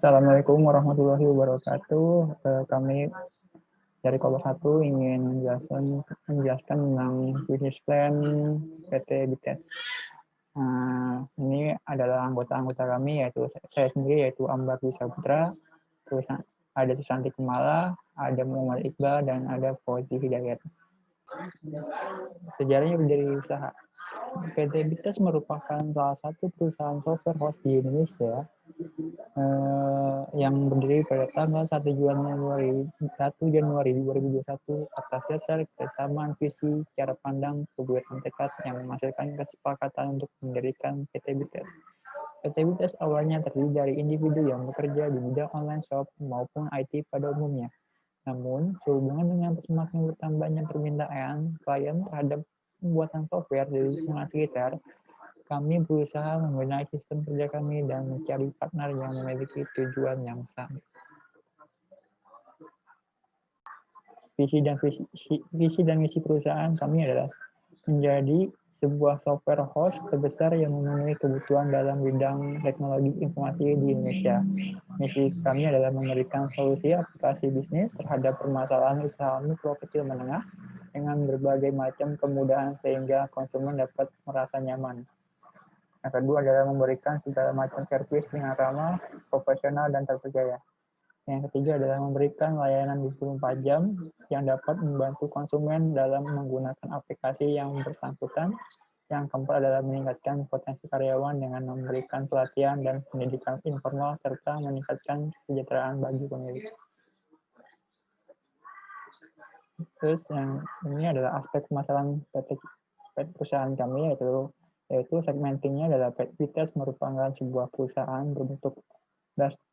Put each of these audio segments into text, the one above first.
Assalamualaikum warahmatullahi wabarakatuh. Kami dari Kelompok 1 ingin menjelaskan tentang bisnis plan PT BITES. Ini adalah anggota-anggota kami, yaitu saya sendiri, yaitu Ambar Dwi Saputra, terus ada Susanti Kumala, ada Muhammad Iqbal, dan ada Fauzi Hidayat. Sejarahnya berdiri usaha. PT BITES merupakan salah satu perusahaan software host di Indonesia yang berdiri pada tanggal 1 Januari 2021 atas dasar kesamaan visi, cara pandang, kebutuhan tekad yang menghasilkan kesepakatan untuk mendirikan PT BITES. PT BITES awalnya terdiri dari individu yang bekerja di bidang online shop maupun IT pada umumnya. Namun, sehubungan dengan semakin bertambahnya permintaan klien terhadap pembuatan software di lingkungan sekitar, kami berusaha membenahi sistem kerja kami dan mencari partner yang memiliki tujuan yang sama. Visi dan misi perusahaan kami adalah menjadi sebuah software host terbesar yang memenuhi kebutuhan dalam bidang teknologi informasi di Indonesia. Misi kami adalah memberikan solusi aplikasi bisnis terhadap permasalahan usaha mikro kecil menengah dengan berbagai macam kemudahan sehingga konsumen dapat merasa nyaman. Yang kedua adalah memberikan segala macam servis dengan ramah, profesional, dan terpercaya. Yang ketiga adalah memberikan layanan 24 jam yang dapat membantu konsumen dalam menggunakan aplikasi yang bersangkutan. Yang keempat adalah meningkatkan potensi karyawan dengan memberikan pelatihan dan pendidikan informal serta meningkatkan kesejahteraan bagi pemilik. Terus yang ini adalah aspek permasalahan perusahaan kami, yaitu segmentingnya adalah BITES merupakan sebuah perusahaan berbentuk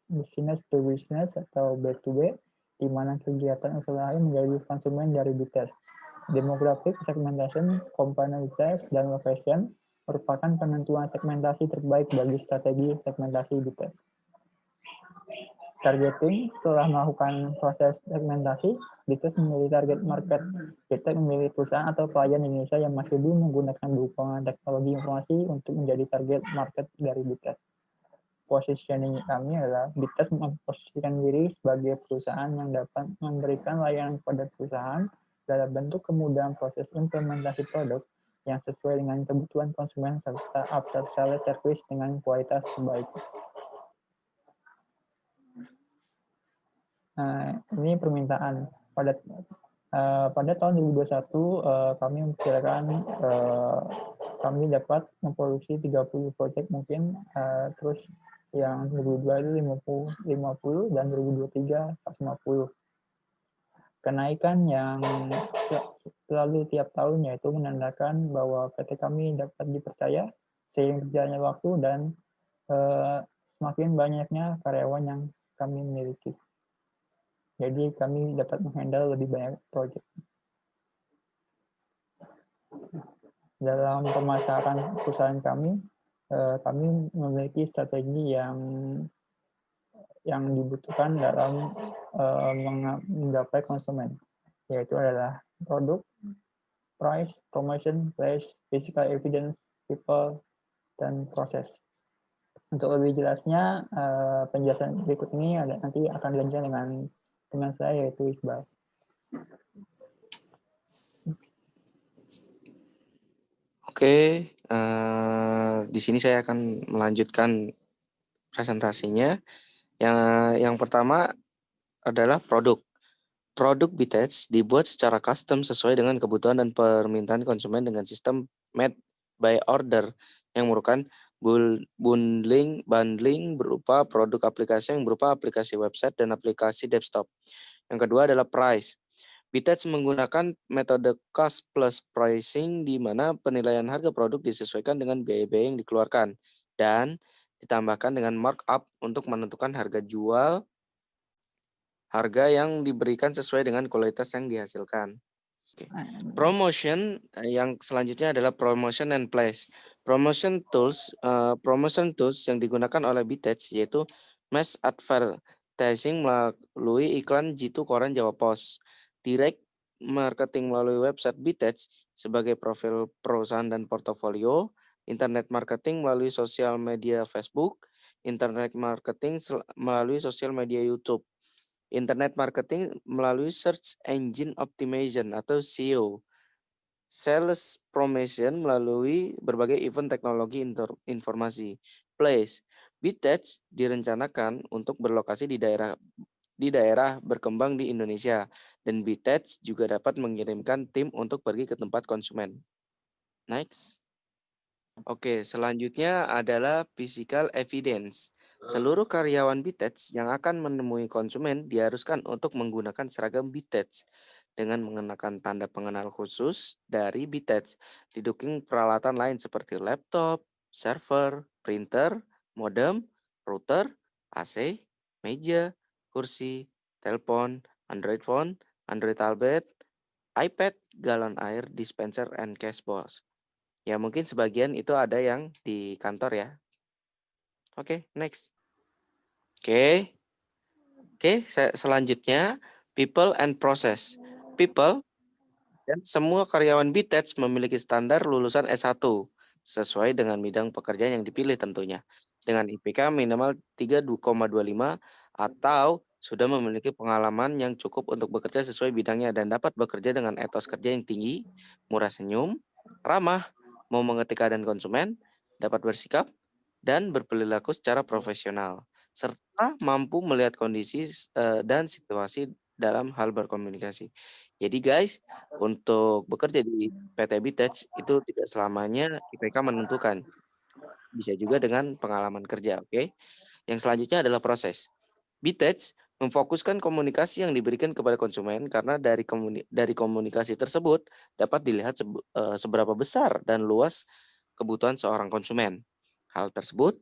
business to business atau B2B, di mana kegiatan usahanya menjadi konsumen dari BITES. Demographic segmentation, component size, dan location merupakan penentuan segmentasi terbaik bagi strategi segmentasi BITES. Targeting, setelah melakukan proses segmentasi, BITES memilih target market. BITES memilih perusahaan atau klien Indonesia yang masih belum menggunakan dukungan teknologi informasi untuk menjadi target market dari BITES. Positioning kami adalah BITES memposisikan diri sebagai perusahaan yang dapat memberikan layanan kepada perusahaan dalam bentuk kemudahan proses implementasi produk yang sesuai dengan kebutuhan konsumen serta after sales service dengan kualitas terbaik. Ini permintaan. Pada tahun 2021 kami memperkirakan kami dapat memproduksi 30 proyek mungkin, terus yang 2022 itu 50 dan 2023 150. Kenaikan yang selalu tiap tahun yaitu menandakan bahwa PT kami dapat dipercaya seiring berjalannya waktu dan semakin banyaknya karyawan yang kami miliki. Jadi kami dapat menghandle lebih banyak proyek. Dalam pemasaran perusahaan kami memiliki strategi yang dibutuhkan dalam menggapai konsumen, yaitu adalah produk, price, promotion, place, physical evidence, people, dan proses. Untuk lebih jelasnya, penjelasan berikut ini nanti akan dilanjutkan dengan teman saya, yaitu Iqbal. Oke, di sini saya akan melanjutkan presentasinya. Yang pertama adalah produk. Produk BITES dibuat secara custom sesuai dengan kebutuhan dan permintaan konsumen dengan sistem made by order yang merupakan bundling berupa produk aplikasi yang berupa aplikasi website dan aplikasi desktop. Yang kedua adalah price. BITES menggunakan metode cost plus pricing di mana penilaian harga produk disesuaikan dengan biaya-biaya yang dikeluarkan dan ditambahkan dengan markup untuk menentukan harga jual, harga yang diberikan sesuai dengan kualitas yang dihasilkan. Promotion yang selanjutnya adalah promotion and place. Promotion tools yang digunakan oleh BITES yaitu mass advertising melalui iklan Jitu Koran Jawa Pos, direct marketing melalui website BITES sebagai profil perusahaan dan portofolio, internet marketing melalui sosial media Facebook, Internet marketing melalui sosial media YouTube. Internet marketing melalui search engine optimization atau SEO. Sales promotion melalui berbagai event teknologi informasi. Place. BTech direncanakan untuk berlokasi di daerah berkembang di Indonesia, dan BTech juga dapat mengirimkan tim untuk pergi ke tempat konsumen. Next. Oke, selanjutnya adalah physical evidence. Seluruh karyawan BTech yang akan menemui konsumen diharuskan untuk menggunakan seragam BTech dengan mengenakan tanda pengenal khusus dari BTech, didukung peralatan lain seperti laptop, server, printer, modem, router, AC, meja, kursi, telepon, Android phone, Android tablet, iPad, galon air, dispenser, and cash box. Ya mungkin sebagian itu ada yang di kantor ya. Oke, next. Oke. Selanjutnya people and process. People dan semua karyawan BTech memiliki standar lulusan S1 sesuai dengan bidang pekerjaan yang dipilih tentunya. Dengan IPK minimal 3,25 atau sudah memiliki pengalaman yang cukup untuk bekerja sesuai bidangnya dan dapat bekerja dengan etos kerja yang tinggi, murah senyum, ramah, mau mengerti keadaan konsumen, dapat bersikap, dan berperilaku secara profesional, serta mampu melihat kondisi dan situasi dalam hal berkomunikasi. Jadi guys, untuk bekerja di PT Bitech itu tidak selamanya IPK menentukan. Bisa juga dengan pengalaman kerja, oke? Yang selanjutnya adalah proses. Bitech memfokuskan komunikasi yang diberikan kepada konsumen karena dari komunikasi tersebut dapat dilihat seberapa besar dan luas kebutuhan seorang konsumen. Hal tersebut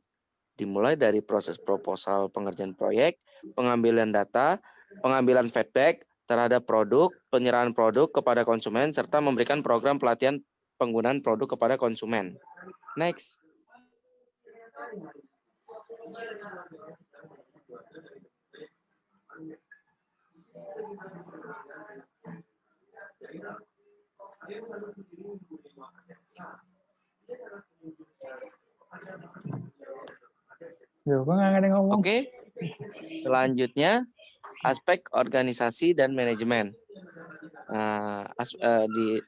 dimulai dari proses proposal pengerjaan proyek, pengambilan data, pengambilan feedback terhadap produk, penyerahan produk kepada konsumen, serta memberikan program pelatihan penggunaan produk kepada konsumen. Next. Oke. Selanjutnya aspek organisasi dan manajemen. Di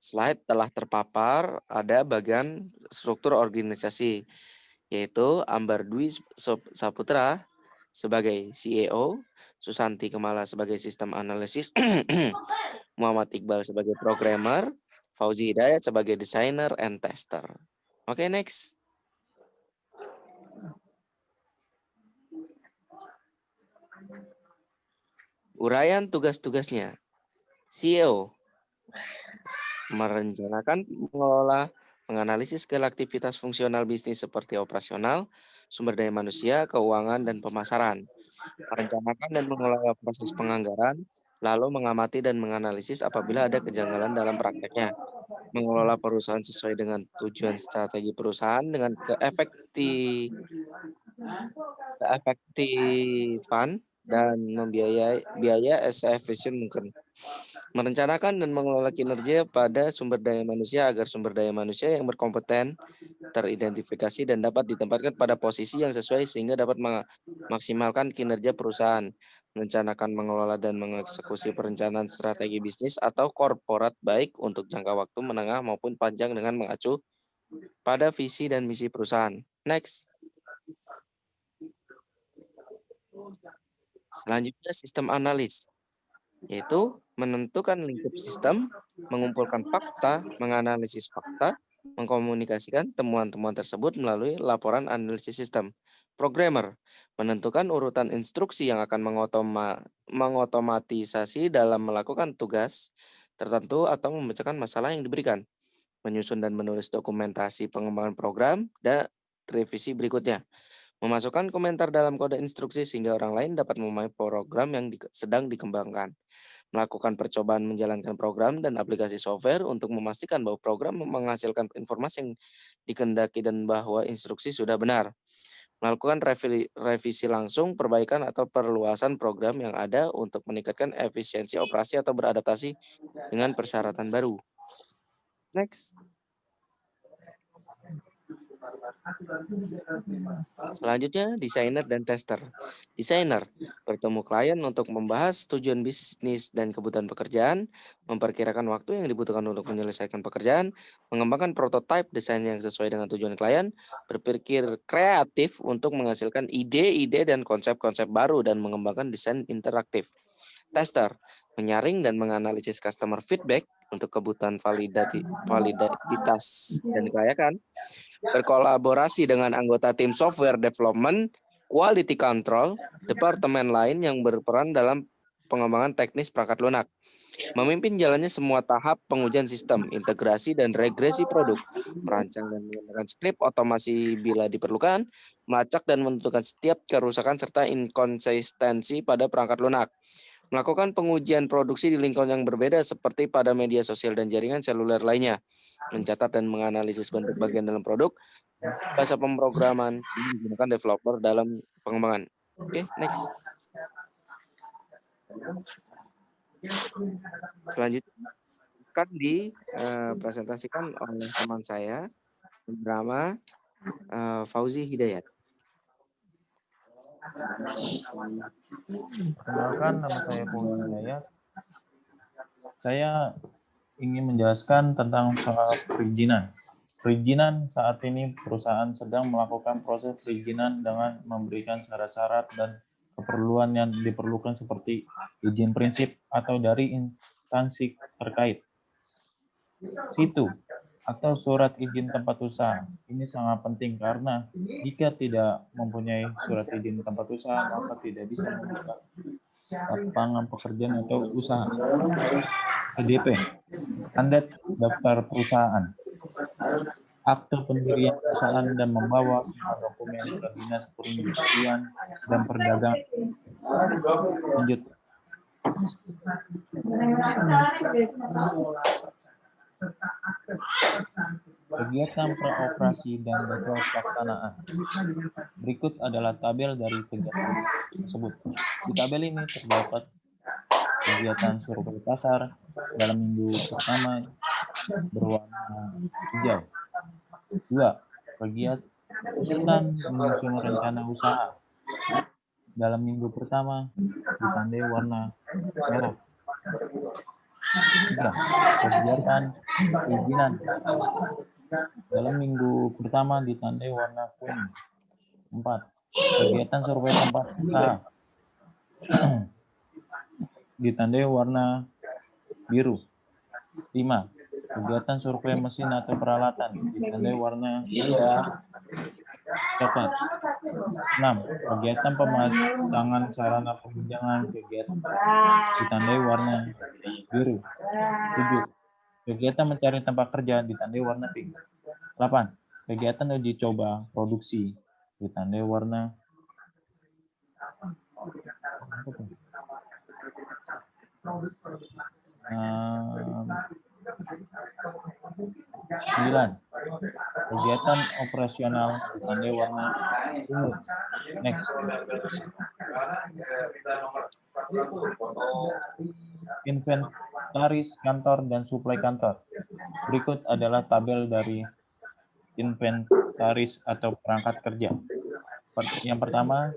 slide telah terpapar ada bagian struktur organisasi, yaitu Ambar Dwi Saputra sebagai CEO, Susanti Kemala sebagai sistem analisis, Muhammad Iqbal sebagai programmer, Fauzi Hidayat sebagai designer and tester. Oke, next. Uraian tugas-tugasnya. CEO merencanakan, mengelola, menganalisis segala aktivitas fungsional bisnis seperti operasional, sumber daya manusia, keuangan, dan pemasaran. Merencanakan dan mengelola proses penganggaran, lalu mengamati dan menganalisis apabila ada kejanggalan dalam prakteknya. Mengelola perusahaan sesuai dengan tujuan strategi perusahaan dengan keefektifan dan membiayai biaya efisien mungkin. Merencanakan dan mengelola kinerja pada sumber daya manusia agar sumber daya manusia yang berkompeten teridentifikasi dan dapat ditempatkan pada posisi yang sesuai sehingga dapat memaksimalkan kinerja perusahaan. Merencanakan, mengelola, dan mengeksekusi perencanaan strategi bisnis atau korporat baik untuk jangka waktu menengah maupun panjang dengan mengacu pada visi dan misi perusahaan. Next. Selanjutnya sistem analis, yaitu menentukan lingkup sistem, mengumpulkan fakta, menganalisis fakta, mengkomunikasikan temuan-temuan tersebut melalui laporan analisis sistem. Programmer menentukan urutan instruksi yang akan mengotomatisasi dalam melakukan tugas tertentu atau memecahkan masalah yang diberikan. Menyusun dan menulis dokumentasi pengembangan program dan revisi berikutnya. Memasukkan komentar dalam kode instruksi sehingga orang lain dapat memahami program yang sedang dikembangkan. Melakukan percobaan menjalankan program dan aplikasi software untuk memastikan bahwa program menghasilkan informasi yang dikehendaki dan bahwa instruksi sudah benar. Melakukan revisi langsung, perbaikan atau perluasan program yang ada untuk meningkatkan efisiensi operasi atau beradaptasi dengan persyaratan baru. Next. Selanjutnya, desainer dan tester. Desainer bertemu klien untuk membahas tujuan bisnis dan kebutuhan pekerjaan, memperkirakan waktu yang dibutuhkan untuk menyelesaikan pekerjaan, mengembangkan prototipe desain yang sesuai dengan tujuan klien, berpikir kreatif untuk menghasilkan ide-ide dan konsep-konsep baru dan mengembangkan desain interaktif. Tester menyaring dan menganalisis customer feedback untuk kebutuhan validitas dan kelayakan, berkolaborasi dengan anggota tim software development, quality control, departemen lain yang berperan dalam pengembangan teknis perangkat lunak, memimpin jalannya semua tahap pengujian sistem, integrasi dan regresi produk, merancang dan menggunakan skrip otomasi bila diperlukan, melacak dan menentukan setiap kerusakan serta inkonsistensi pada perangkat lunak, melakukan pengujian produksi di lingkungan yang berbeda seperti pada media sosial dan jaringan seluler lainnya, mencatat dan menganalisis bentuk bagian dalam produk, bahasa pemrograman, menggunakan developer dalam pengembangan. Oke, next. Selanjutnya akan dipresentasikan oleh teman saya bernama Fauzi Hidayat. Perkenalkan, nama saya Fauzi Hidayat. Saya ingin menjelaskan tentang soal perizinan. Perizinan saat ini perusahaan sedang melakukan proses perizinan dengan memberikan syarat-syarat dan keperluan yang diperlukan seperti izin prinsip atau dari instansi terkait. Situ atau surat izin tempat usaha. Ini sangat penting karena jika tidak mempunyai surat izin tempat usaha, maka tidak bisa membuka lapangan pekerjaan atau usaha. PDP, tanda daftar perusahaan, akte pendirian perusahaan dan membawa semua dokumen ke dinas perindustrian dan perdagangan. Lanjut. Kegiatan peroperasi dan jadwal pelaksanaan. Berikut adalah tabel dari kegiatan tersebut. Di tabel ini terdapat kegiatan survei pasar dalam minggu pertama berwarna hijau. 2. Kegiatan menyusun rencana usaha dalam minggu pertama ditandai warna merah. 3. Kegiatan perizinan dalam minggu pertama ditandai warna kuning. 4. Kegiatan survei tempat usaha ditandai warna biru. 5. Kegiatan survei mesin atau peralatan ditandai warna coklat. 6. Kegiatan pemasangan sarana penunjang kegiatan ditandai warna biru. 7. Kegiatan mencari tempat kerja ditandai warna pink. 8. Kegiatan uji coba produksi ditandai warna 9. Kegiatan operasional ditandai warna ungu. Next. Inventaris kantor dan suplai kantor. Berikut adalah tabel dari inventaris atau perangkat kerja. Yang pertama,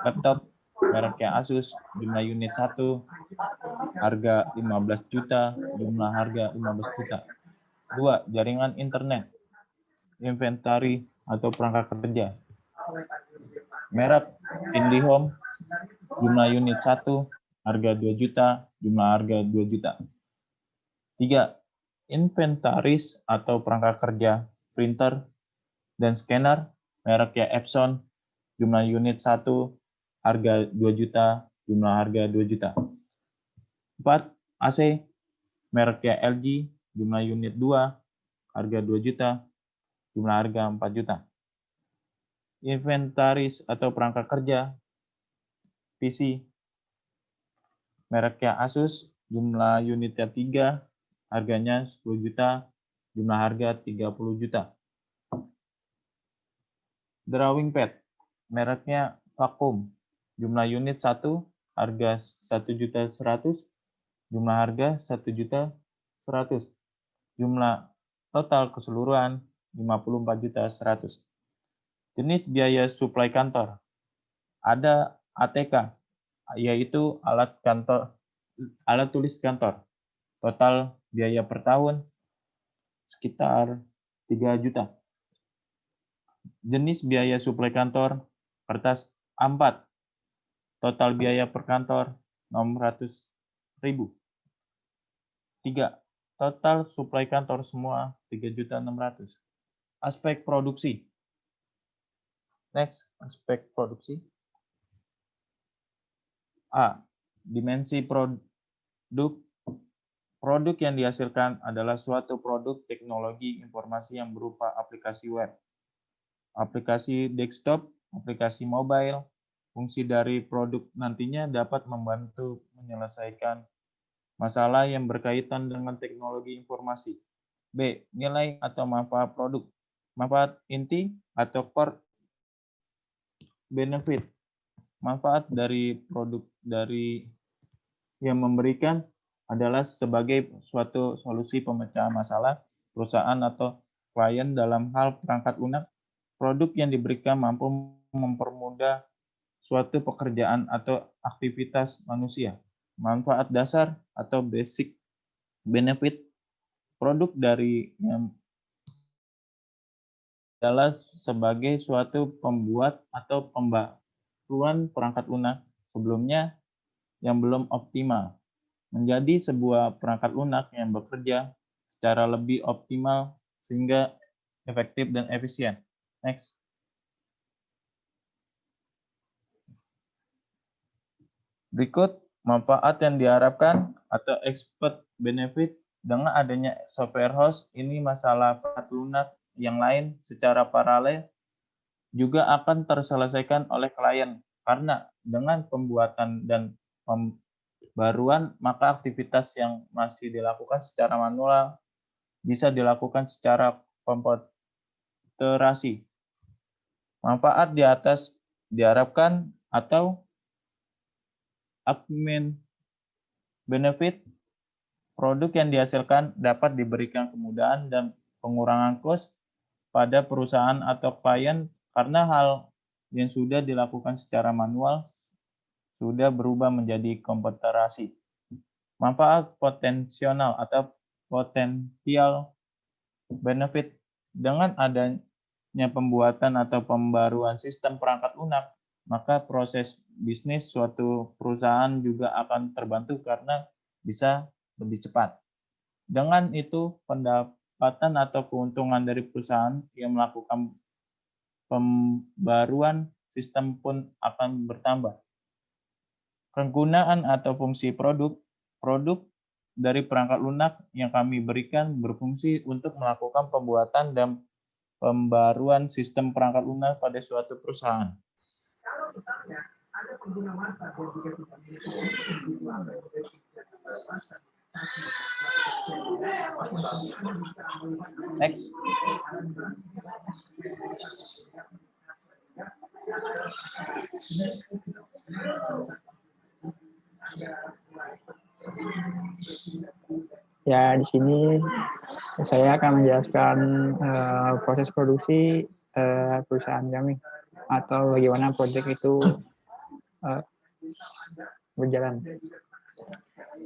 laptop mereknya Asus, jumlah unit 1, harga 15 juta, jumlah harga 15 juta. 2. Jaringan internet, inventari atau perangkat kerja. Merek IndiHome, jumlah unit 1, harga 2 juta, jumlah harga 2 juta. 3. Inventaris atau perangkat kerja, printer dan scanner, mereknya Epson, jumlah unit 1, harga 2 juta, jumlah harga 2 juta. 4. AC, mereknya LG, jumlah unit 2, harga 2 juta, jumlah harga 4 juta. Inventaris atau perangkat kerja, PC, mereknya Asus, jumlah unitnya 3, harganya 10 juta, jumlah harga 30 juta. Drawing pad, mereknya Vacuum, jumlah unit 1, harga 1.100.000, jumlah harga 1.100.000, jumlah total keseluruhan 54.100.000. Jenis biaya suplai kantor. Ada ATK, yaitu alat tulis kantor. Total biaya per tahun sekitar 3 juta. Jenis biaya suplai kantor, kertas A4. Total biaya per kantor 600.000. 3. Total suplai kantor semua 3.600.000. Aspek produksi. Next, aspek produksi. A. Dimensi produk. Produk yang dihasilkan adalah suatu produk teknologi informasi yang berupa aplikasi web, aplikasi desktop, aplikasi mobile. Fungsi dari produk nantinya dapat membantu menyelesaikan masalah yang berkaitan dengan teknologi informasi. B. Nilai atau manfaat produk. Manfaat inti atau core benefit. Manfaat dari produk dari yang memberikan adalah sebagai suatu solusi pemecahan masalah perusahaan atau klien dalam hal perangkat lunak. Produk yang diberikan mampu mempermudah suatu pekerjaan atau aktivitas manusia. Manfaat dasar atau basic benefit. Produk dari yang adalah sebagai suatu pembuat atau pembaruan perangkat lunak sebelumnya yang belum optimal, menjadi sebuah perangkat lunak yang bekerja secara lebih optimal sehingga efektif dan efisien. Next. Berikut manfaat yang diharapkan atau expert benefit dengan adanya software host. Ini masalah perangkat lunak yang lain secara paralel juga akan terselesaikan oleh klien, karena dengan pembuatan dan pembaruan maka aktivitas yang masih dilakukan secara manual bisa dilakukan secara komputerasi. Manfaat di atas diharapkan atau admin benefit, produk yang dihasilkan dapat diberikan kemudahan dan pengurangan kos pada perusahaan atau klien karena hal yang sudah dilakukan secara manual sudah berubah menjadi komputerasi. Manfaat potensial atau potensial benefit dengan adanya pembuatan atau pembaruan sistem perangkat lunak, maka proses bisnis suatu perusahaan juga akan terbantu karena bisa lebih cepat. Dengan itu, pendapatan atau keuntungan dari perusahaan yang melakukan pembaruan sistem pun akan bertambah. Kegunaan atau fungsi produk dari perangkat lunak yang kami berikan berfungsi untuk melakukan pembuatan dan pembaruan sistem perangkat lunak pada suatu perusahaan. Kalau misalnya ada pengguna massa yang juga tidak Next. Ya, di sini saya akan menjelaskan proses produksi perusahaan kami atau bagaimana proyek itu berjalan.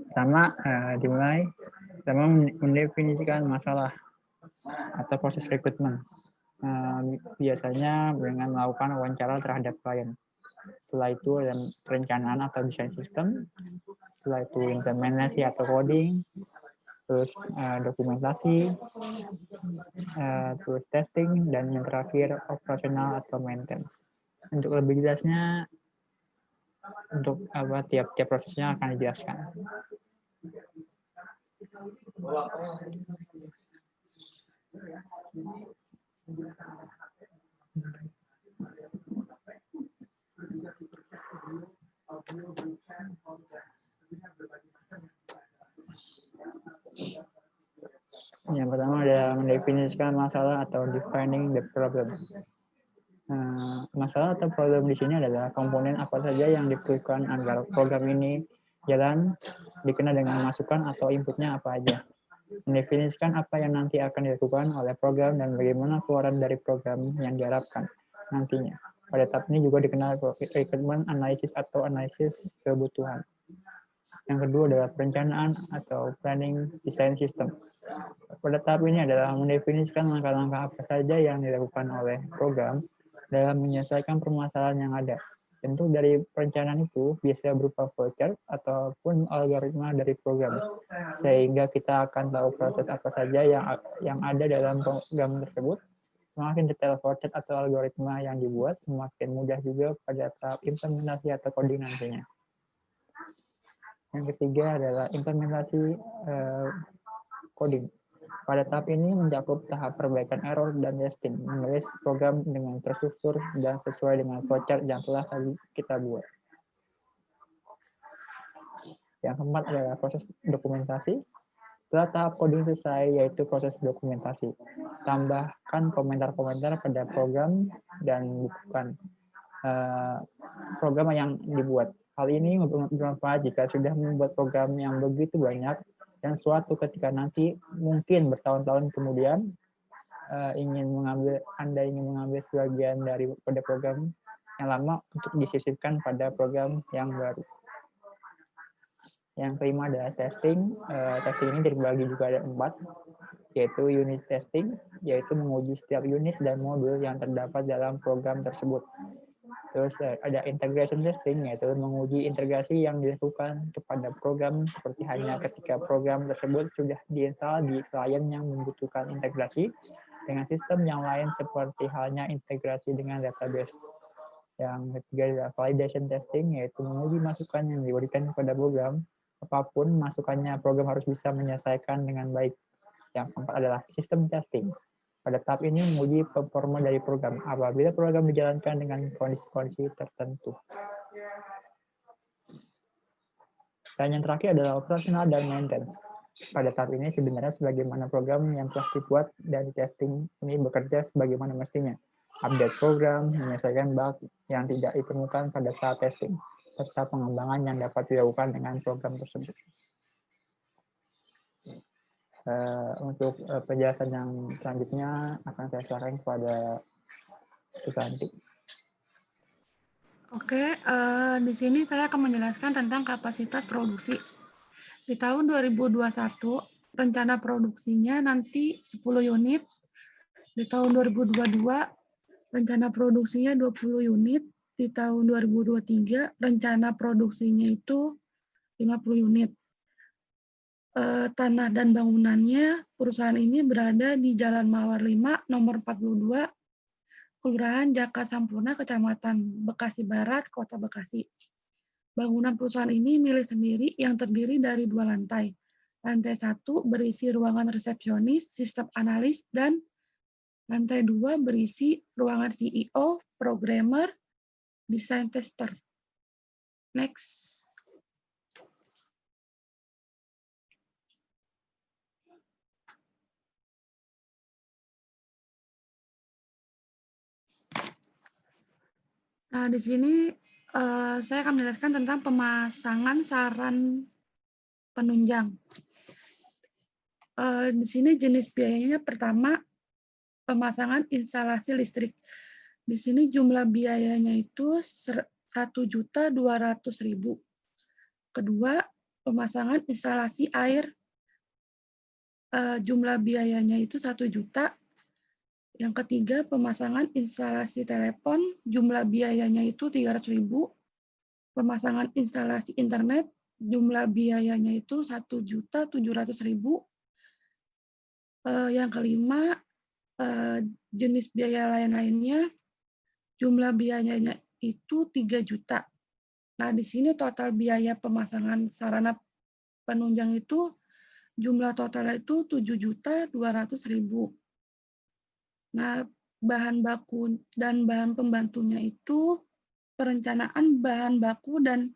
Pertama, dimulai mendefinisikan masalah atau proses rekrutmen. Biasanya dengan melakukan wawancara terhadap klien. Setelah itu ada perencanaan atau desain sistem. Setelah itu implementasi atau coding. Terus dokumentasi, terus testing, dan yang terakhir operasional atau maintenance. Untuk lebih jelasnya, untuk tiap-tiap prosesnya akan dijelaskan. Yang pertama adalah mendefinisikan masalah atau defining the problem. Masalah atau problem di sini adalah komponen apa saja yang diperlukan agar program ini jalan, dikenal dengan masukan atau inputnya apa aja. Mendefinisikan apa yang nanti akan dilakukan oleh program dan bagaimana keluaran dari program yang diharapkan. nantinya. Pada tahap ini juga dikenal requirement analysis atau analisis kebutuhan. Yang kedua adalah perencanaan atau planning design system. Pada tahap ini adalah mendefinisikan langkah-langkah apa saja yang dilakukan oleh program dalam menyelesaikan permasalahan yang ada. Tentu dari perencanaan itu bisa berupa flowchart ataupun algoritma dari program, sehingga kita akan tahu proses apa saja yang ada dalam program tersebut. Semakin detail flowchart atau algoritma yang dibuat, semakin mudah juga pada tahap implementasi atau coding nantinya. Yang ketiga adalah implementasi coding. Pada tahap ini mencakup tahap perbaikan error dan testing, menulis program dengan terstruktur dan sesuai dengan flowchart yang telah kita buat. Yang keempat adalah proses dokumentasi. Setelah tahap coding selesai, yaitu proses dokumentasi. Tambahkan komentar-komentar pada program dan bukan program yang dibuat. Hal ini bermanfaat jika sudah membuat program yang begitu banyak dan suatu ketika nanti mungkin bertahun-tahun kemudian Anda ingin mengambil sebagian dari pada program yang lama untuk disisipkan pada program yang baru. Yang kelima adalah testing. Testing ini terbagi juga ada 4, yaitu unit testing, yaitu menguji setiap unit dan modul yang terdapat dalam program tersebut. Terus ada integration testing, yaitu menguji integrasi yang dilakukan kepada program seperti hanya ketika program tersebut sudah diinstal di klien yang membutuhkan integrasi dengan sistem yang lain seperti halnya integrasi dengan database. Yang ketiga adalah validation testing, yaitu menguji masukan yang diberikan kepada program. Apapun masukannya, program harus bisa menyelesaikan dengan baik. Yang keempat adalah system testing. Pada tahap ini menguji performa dari program apabila program dijalankan dengan kondisi-kondisi tertentu. Dan yang terakhir adalah operasional dan maintenance. Pada tahap ini sebenarnya sebagaimana program yang telah dibuat dan testing ini bekerja sebagaimana mestinya. Update program, menyelesaikan bug yang tidak ditemukan pada saat testing, serta pengembangan yang dapat dilakukan dengan program tersebut. Untuk penjelasan yang selanjutnya akan saya serahkan kepada Susanti. Oke, di sini saya akan menjelaskan tentang kapasitas produksi. Di tahun 2021, rencana produksinya nanti 10 unit. Di tahun 2022, rencana produksinya 20 unit. Di tahun 2023, rencana produksinya itu 50 unit. Tanah dan bangunannya, perusahaan ini berada di Jalan Mawar 5, nomor 42, Kelurahan Jaka Sampurna, Kecamatan Bekasi Barat, Kota Bekasi. Bangunan perusahaan ini milik sendiri yang terdiri dari 2 lantai. Lantai 1 berisi ruangan resepsionis, sistem analis, dan lantai 2 berisi ruangan CEO, programmer, desain tester. Next. Nah, di sini saya akan menjelaskan tentang pemasangan saran penunjang. Di sini jenis biayanya pertama, pemasangan instalasi listrik. Di sini jumlah biayanya itu 1.200.000. Kedua, pemasangan instalasi air. Jumlah biayanya itu 1 juta. Yang ketiga, pemasangan instalasi telepon. Jumlah biayanya itu 300.000. Pemasangan instalasi internet. Jumlah biayanya itu 1.700.000. Yang kelima, jenis biaya lain-lainnya, jumlah biayanya itu 3 juta. Nah, di sini total biaya pemasangan sarana penunjang itu, jumlah totalnya itu 7.200.000. Nah, bahan baku dan bahan pembantunya itu, perencanaan bahan baku dan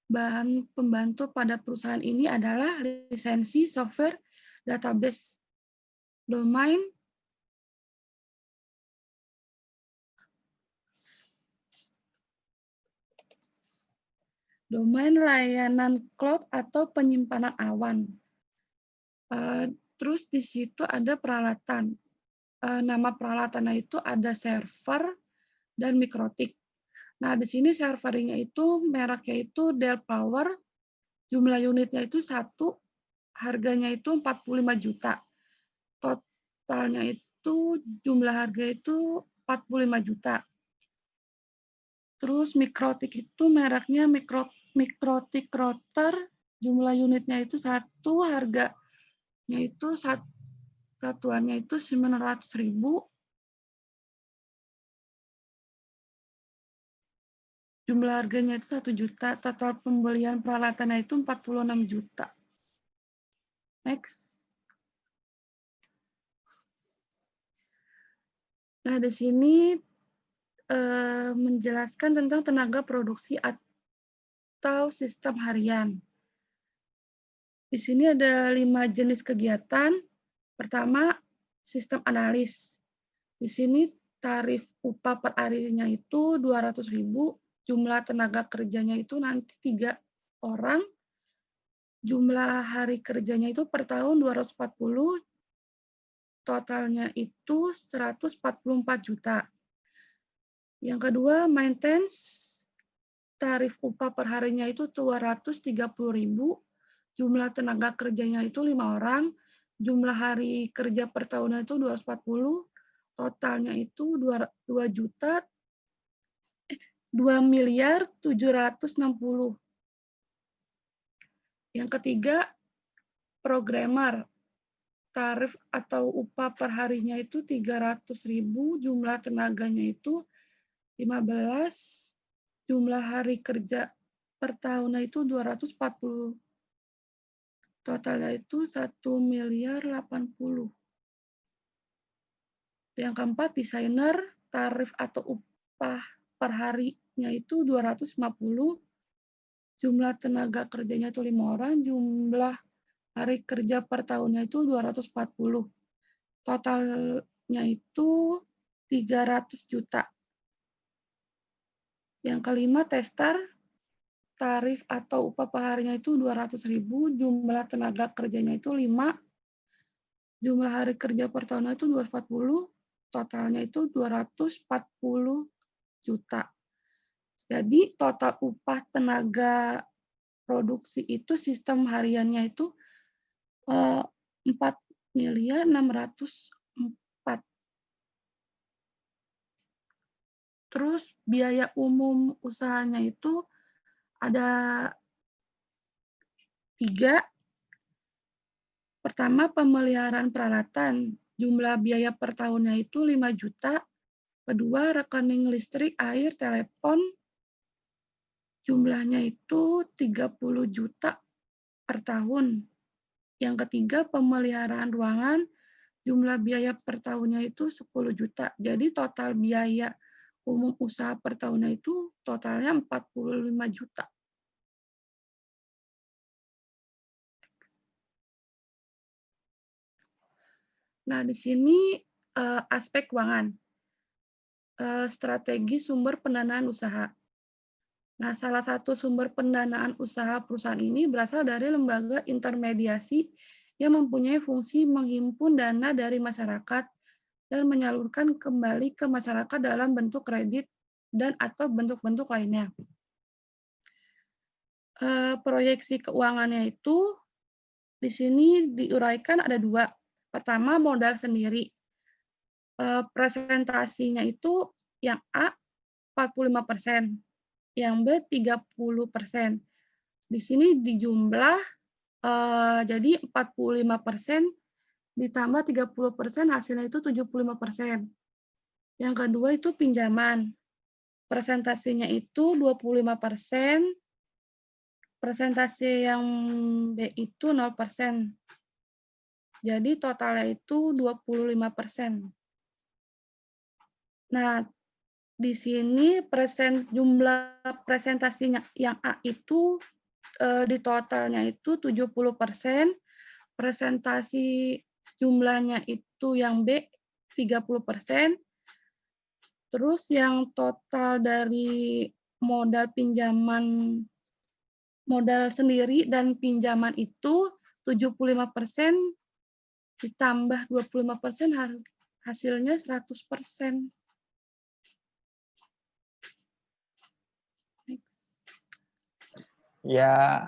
bahan pembantu pada perusahaan ini adalah lisensi software, database, domain, layanan cloud atau penyimpanan awan. Terus di situ ada peralatan. Nama peralatannya itu ada server, dan Mikrotik. Nah, di sini servernya itu mereknya itu Dell Power, jumlah unitnya itu 1, harganya itu 45 juta. Totalnya itu jumlah harga itu 45 juta. Terus Mikrotik itu mereknya Mikrotik Router, jumlah unitnya itu 1, harganya itu satuannya itu 900.000. Jumlah harganya itu 1 juta, total pembelian peralatannya itu 46 juta. Next. Nah, di sini menjelaskan tentang tenaga produksi atau sistem harian. Di sini ada 5 jenis kegiatan. Pertama, sistem analis. Di sini tarif upah per harinya itu 200.000, jumlah tenaga kerjanya itu nanti 3 orang, jumlah hari kerjanya itu per tahun 240, totalnya itu 144 juta. Yang kedua, maintenance, tarif upah per harinya itu 230.000, jumlah tenaga kerjanya itu 5 orang, jumlah hari kerja per tahunnya itu 240, totalnya itu 2.760.000. Yang ketiga, programmer, tarif atau upah per harinya itu 300.000, jumlah tenaganya itu 15, jumlah hari kerja per tahunnya itu 240. Totalnya itu 1.080.000. Yang keempat, desainer, tarif atau upah per harinya itu 250, jumlah tenaga kerjanya itu 5 orang, jumlah hari kerja per tahunnya itu 240. Totalnya itu 300 juta. Yang kelima, tester, tarif atau upah per harinya itu 200.000, jumlah tenaga kerjanya itu 5, jumlah hari kerja per tahunnya itu 240, totalnya itu 240 juta. Jadi total upah tenaga produksi itu sistem hariannya itu 4.604. Terus biaya umum usahanya itu ada 3. Pertama, pemeliharaan peralatan. Jumlah biaya per tahunnya itu 5 juta. Kedua, rekening listrik, air, telepon. Jumlahnya itu 30 juta per tahun. Yang ketiga, pemeliharaan ruangan. Jumlah biaya per tahunnya itu 10 juta. Jadi total biaya umum usaha per tahunnya itu totalnya 45 juta. Nah, di sini aspek keuangan. Strategi sumber pendanaan usaha. Nah, salah satu sumber pendanaan usaha perusahaan ini berasal dari lembaga intermediasi yang mempunyai fungsi menghimpun dana dari masyarakat dan menyalurkan kembali ke masyarakat dalam bentuk kredit dan atau bentuk-bentuk lainnya. Proyeksi keuangannya itu di sini diuraikan ada 2. Pertama, modal sendiri. Presentasinya itu yang A 45%, yang B 30%. Di sini dijumlah jadi 45% ditambah 30%, hasilnya itu 75%. Yang kedua itu pinjaman. Presentasinya itu 25%, presentasi yang B itu 0%. Jadi totalnya itu 25%. Nah, di sini jumlah presentasinya yang A itu di totalnya itu 70%, presentasi jumlahnya itu yang B 30%, terus yang total dari modal sendiri dan pinjaman itu 75% ditambah 25%, hasilnya 100%. Ya,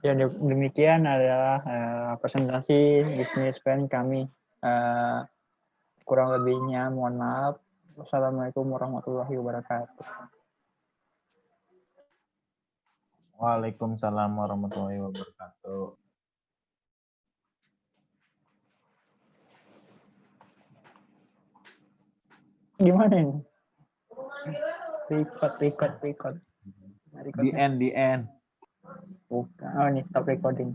ya demikian adalah presentasi bisnis plan kami. Kurang lebihnya mohon maaf. Wassalamualaikum warahmatullahi wabarakatuh. Waalaikumsalam warahmatullahi wabarakatuh. Gimana ini? Record. The end. Bukan. Oh, ini stop recording.